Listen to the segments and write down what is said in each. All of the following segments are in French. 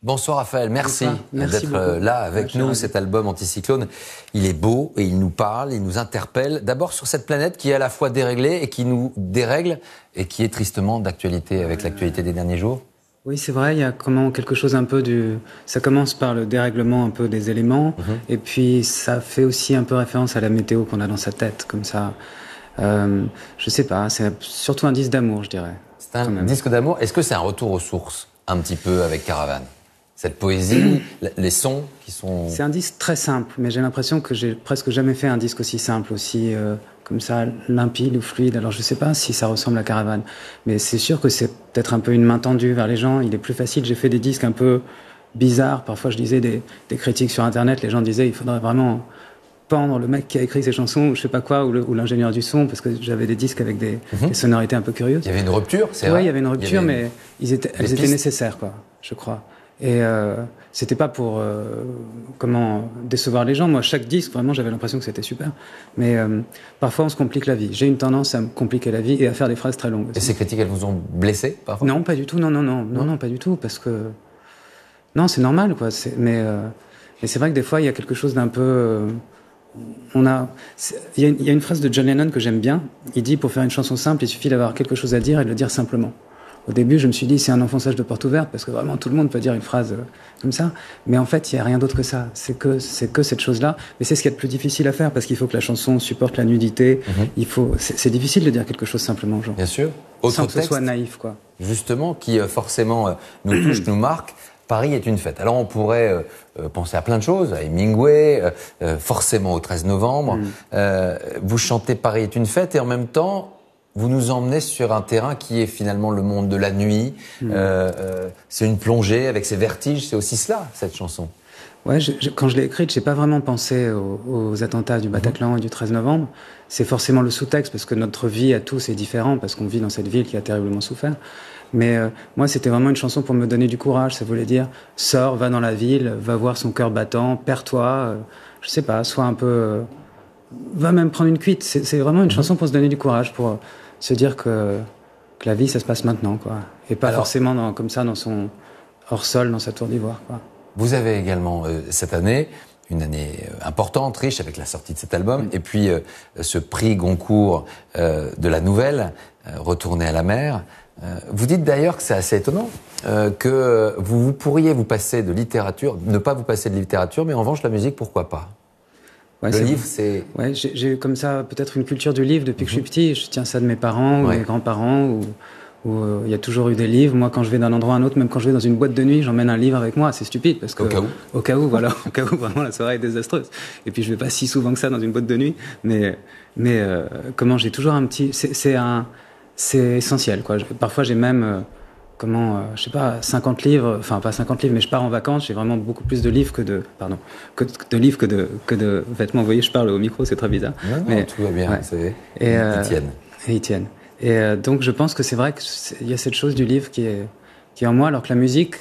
Bonsoir Raphaël, merci Merci d'être là avec nous. Cet album Anticyclone, il est beau et il nous parle, il nous interpelle. D'abord sur cette planète qui est à la fois déréglée et qui nous dérègle et qui est tristement d'actualité avec l'actualité des derniers jours. Oui, c'est vrai, il y a quelque chose un peu du... Ça commence par le dérèglement un peu des éléments, et puis ça fait aussi un peu référence à la météo qu'on a dans sa tête, comme ça. Je sais pas, c'est surtout un disque d'amour, je dirais. C'est un disque d'amour. Est-ce que c'est un retour aux sources, un petit peu, avec Caravane ? Cette poésie, les sons qui sont... C'est un disque très simple, mais j'ai l'impression que j'ai presque jamais fait un disque aussi simple, aussi comme ça, limpide ou fluide. Alors je sais pas si ça ressemble à Caravane, mais c'est sûr que c'est peut-être un peu une main tendue vers les gens. Il est plus facile, j'ai fait des disques un peu bizarres. Parfois je lisais des critiques sur Internet, les gens disaient il faudrait vraiment pendre le mec qui a écrit ces chansons, ou je sais pas quoi, ou l'ingénieur du son, parce que j'avais des disques avec des sonorités un peu curieuses. Il y avait une rupture, c'est vrai. Oui, il y avait une rupture, mais elles étaient nécessaires, quoi, je crois. Et c'était pas pour décevoir les gens. Moi, chaque disque, vraiment, j'avais l'impression que c'était super. Mais parfois, on se complique la vie. J'ai une tendance à me compliquer la vie et à faire des phrases très longues. Et ces critiques, elles vous ont blessé parfois ? Non, pas du tout. Non, pas du tout. Parce que non, c'est normal, quoi. Mais c'est vrai que des fois, il y a quelque chose d'un peu. Il y a une phrase de John Lennon que j'aime bien. Il dit pour faire une chanson simple, il suffit d'avoir quelque chose à dire et de le dire simplement. Au début, je me suis dit, c'est un enfonçage de porte ouverte, parce que vraiment, tout le monde peut dire une phrase comme ça. Mais en fait, il n'y a rien d'autre que ça. C'est que cette chose-là. Mais c'est ce qu'il y a de plus difficile à faire, parce qu'il faut que la chanson supporte la nudité. C'est difficile de dire quelque chose simplement, genre. Bien sûr. Sans que ce soit naïf, quoi. Justement, qui forcément nous touche, nous marque. Paris est une fête. Alors on pourrait penser à plein de choses, à Hemingway, forcément au 13 novembre. Vous chantez Paris est une fête et en même temps, vous nous emmenez sur un terrain qui est finalement le monde de la nuit. C'est une plongée avec ses vertiges. C'est aussi cela, cette chanson. Ouais, quand je l'ai écrite, j'ai pas vraiment pensé aux attentats du Bataclan et du 13 novembre. C'est forcément le sous-texte, parce que notre vie à tous est différente, parce qu'on vit dans cette ville qui a terriblement souffert. Mais moi, c'était vraiment une chanson pour me donner du courage. Ça voulait dire, sors, va dans la ville, va voir son cœur battant, perds-toi, je sais pas, sois un peu... va même prendre une cuite. C'est vraiment une chanson pour se donner du courage, pour se dire que la vie, ça se passe maintenant, quoi. Et pas forcément comme ça, dans son hors-sol, dans sa tour d'ivoire, quoi. Vous avez également, cette année, une année importante, riche, avec la sortie de cet album, et puis ce prix Goncourt de la nouvelle, Retourner à la mer. Vous dites d'ailleurs que c'est assez étonnant, que vous pourriez vous passer de littérature, ne pas vous passer de littérature, mais en revanche, la musique, pourquoi pas ? Ouais, le livre, c'est... Ouais, j'ai eu comme ça peut-être une culture du livre depuis que je suis petit. Je tiens ça de mes parents ou mes grands-parents, où il y a toujours eu des livres. Moi, quand je vais d'un endroit à un autre, même quand je vais dans une boîte de nuit, j'emmène un livre avec moi. C'est stupide, parce que... Au cas où, voilà. Au cas où, vraiment, la soirée est désastreuse. Et puis, je vais pas si souvent que ça dans une boîte de nuit. Mais comment j'ai toujours un petit... C'est essentiel, quoi. Parfois, j'ai même... je sais pas, 50 livres, enfin pas 50 livres, mais je pars en vacances, j'ai vraiment beaucoup plus de livres que de livres que de vêtements. Vous voyez, je parle au micro, c'est très bizarre. Non, tout va bien, ouais. Ils tiennent. Et donc je pense que c'est vrai qu'il y a cette chose du livre qui est en moi, alors que la musique,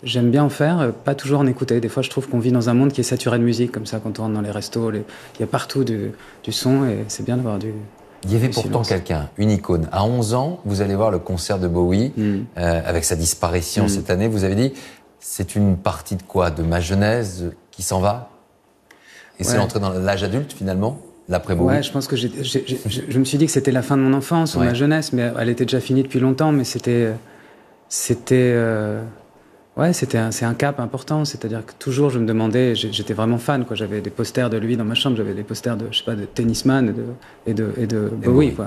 j'aime bien en faire, pas toujours en écouter. Des fois, je trouve qu'on vit dans un monde qui est saturé de musique, comme ça, quand on rentre dans les restos, il y a partout du son, et c'est bien d'avoir du... Il y avait pourtant quelqu'un, une icône. À 11 ans, vous allez voir le concert de Bowie, avec sa disparition cette année. Vous avez dit, c'est une partie de quoi ? De ma jeunesse qui s'en va ? Et c'est l'entrée dans l'âge adulte, finalement, l'après Bowie ? Ouais, je pense que je me suis dit que c'était la fin de mon enfance ou ma jeunesse, mais elle était déjà finie depuis longtemps, mais c'est un cap important. C'est-à-dire que toujours, je me demandais, j'étais vraiment fan, quoi. J'avais des posters de lui dans ma chambre, j'avais des posters de Tennisman et de Bowie, quoi.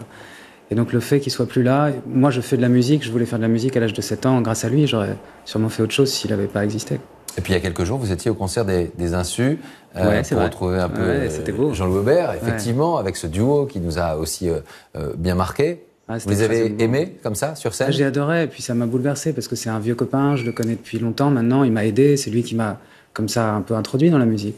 Et donc, le fait qu'il soit plus là, moi, je fais de la musique, je voulais faire de la musique à l'âge de 7 ans. Grâce à lui, j'aurais sûrement fait autre chose s'il n'avait pas existé. Et puis, il y a quelques jours, vous étiez au concert des Insus, pour retrouver un peu Jean-Louis Aubert, effectivement, avec ce duo qui nous a aussi bien marqué. Vous les avez aimés, comme ça, sur scène ? J'ai adoré, et puis ça m'a bouleversé, parce que c'est un vieux copain, je le connais depuis longtemps maintenant, il m'a aidé, c'est lui qui m'a, comme ça, un peu introduit dans la musique.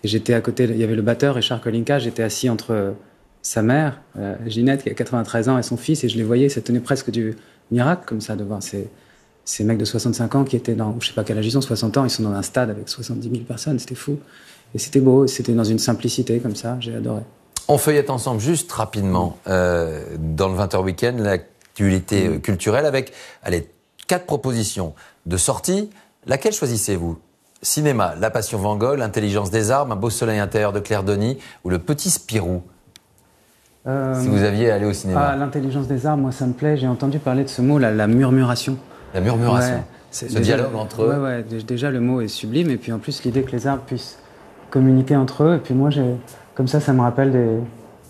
Et j'étais à côté, il y avait le batteur, Richard Kolinka, j'étais assis entre sa mère, Ginette, qui a 93 ans, et son fils, et je les voyais, ça tenait presque du miracle, comme ça, de voir ces mecs de 65 ans qui étaient dans, je sais pas quel âge ils ont, 60 ans, ils sont dans un stade avec 70 000 personnes, c'était fou. Et c'était beau, c'était dans une simplicité, comme ça, j'ai adoré. On feuillette ensemble juste rapidement dans le 20h Week-end l'actualité culturelle avec 4 propositions de sortie. Laquelle choisissez-vous? Cinéma, La Passion Van Gogh, L'intelligence des arbres, Un beau soleil intérieur de Claire Denis ou Le Petit Spirou? Si vous aviez allé au cinéma. L'intelligence des arbres, moi ça me plaît. J'ai entendu parler de ce mot, la murmuration. La murmuration. Ouais, ce dialogue entre eux. Ouais, déjà le mot est sublime. Et puis en plus, l'idée que les arbres puissent communiquer entre eux. Et puis moi, comme ça me rappelle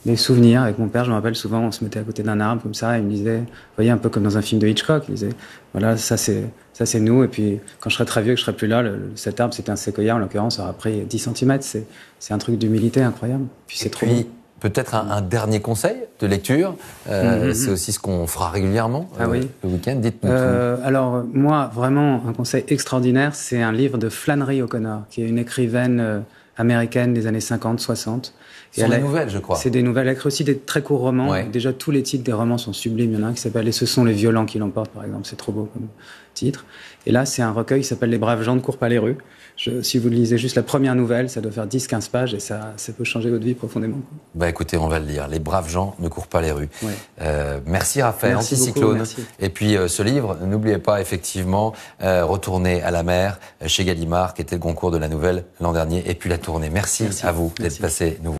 des souvenirs. Avec mon père, je me rappelle souvent, on se mettait à côté d'un arbre comme ça. Et il me disait, vous voyez, un peu comme dans un film de Hitchcock, il disait, voilà, ça c'est nous. Et puis quand je serai très vieux, que je serai plus là, cet arbre, c'était un séquoia en l'occurrence, aura pris 10 cm. C'est un truc d'humilité incroyable. Puis c'est trop beau. Peut-être un dernier conseil de lecture, c'est aussi ce qu'on fera régulièrement le week-end. Dites-nous tout. Alors moi, vraiment, un conseil extraordinaire, c'est un livre de Flannery O'Connor, qui est une écrivaine américaine des années 50-60. Ce sont des nouvelles, je crois. C'est des nouvelles. Elle écrit aussi des très courts romans. Ouais. Déjà, tous les titres des romans sont sublimes. Il y en a un qui s'appelle « Et ce sont les violents qui l'emportent », par exemple. C'est trop beau comme titre. Et là, c'est un recueil qui s'appelle « Les braves gens ne courent pas les rues ». Si vous lisez juste la première nouvelle, ça doit faire 10-15 pages et ça peut changer votre vie profondément. Bah écoutez, on va le lire. Les braves gens ne courent pas les rues. Ouais. Merci Raphaël, Anticyclone. Et puis ce livre, n'oubliez pas effectivement, Retourner à la mer chez Gallimard, qui était le concours de la nouvelle l'an dernier, et puis La Tournée. Merci à vous d'être passé nous.